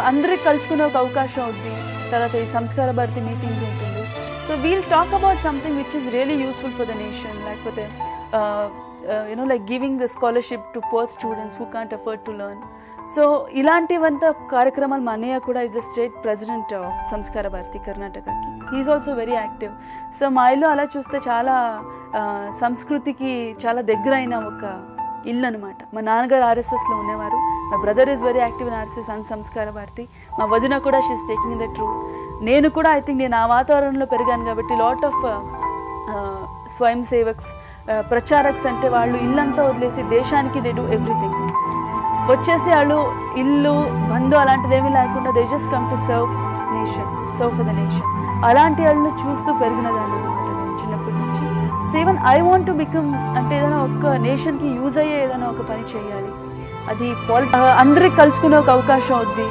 అందరికి కలుసుకునే ఒక అవకాశం అవుద్ది. తర్వాత ఈ సంస్కార భారతి మీటింగ్స్ ఉంటుంది. So we'll talk about something which is really useful for the nation. లేకపోతే like giving the scholarship to poor students who can't afford to learn. So ఇలాంటివంతా కార్యక్రమాలు మా అన్నయ్య కూడా is the state president of Sanskar Bharati కర్ణాటకకి. He is also very active. So మా ఇల్లు అలా చూస్తే చాలా సంస్కృతికి చాలా దగ్గరైన ఒక ఇల్లు అనమాట. మా నాన్నగారు ఆర్ఎస్ఎస్లో ఉండేవారు. మా brother is very active in RSS and సంస్కార భారతి. మా వదిన కూడా షీఈస్ టేకింగ్ ద ట్రూ. నేను కూడా ఐ థింక్ నేను ఆ వాతావరణంలో పెరిగాను కాబట్టి లాట్ ఆఫ్ స్వయం సేవక్స్, ప్రచారక్స్ అంటే వాళ్ళు ఇల్లంతా వదిలేసి దేశానికి దే డూ ఎవ్రీథింగ్. వచ్చేసి వాళ్ళు ఇల్లు బంధు అలాంటిది ఏమీ లేకుండా they just come to serve nation, serve for the nation. అలాంటి వాళ్ళని చూస్తూ పెరిగినదాన్ని అనమాట నేను చిన్నప్పటి నుంచి. So even I want to become అంటే ఏదైనా ఒక నేషన్కి యూజ్ అయ్యే ఏదైనా ఒక పని చేయాలి. అది అందరికి కలుసుకునే ఒక అవకాశం అవుద్ది.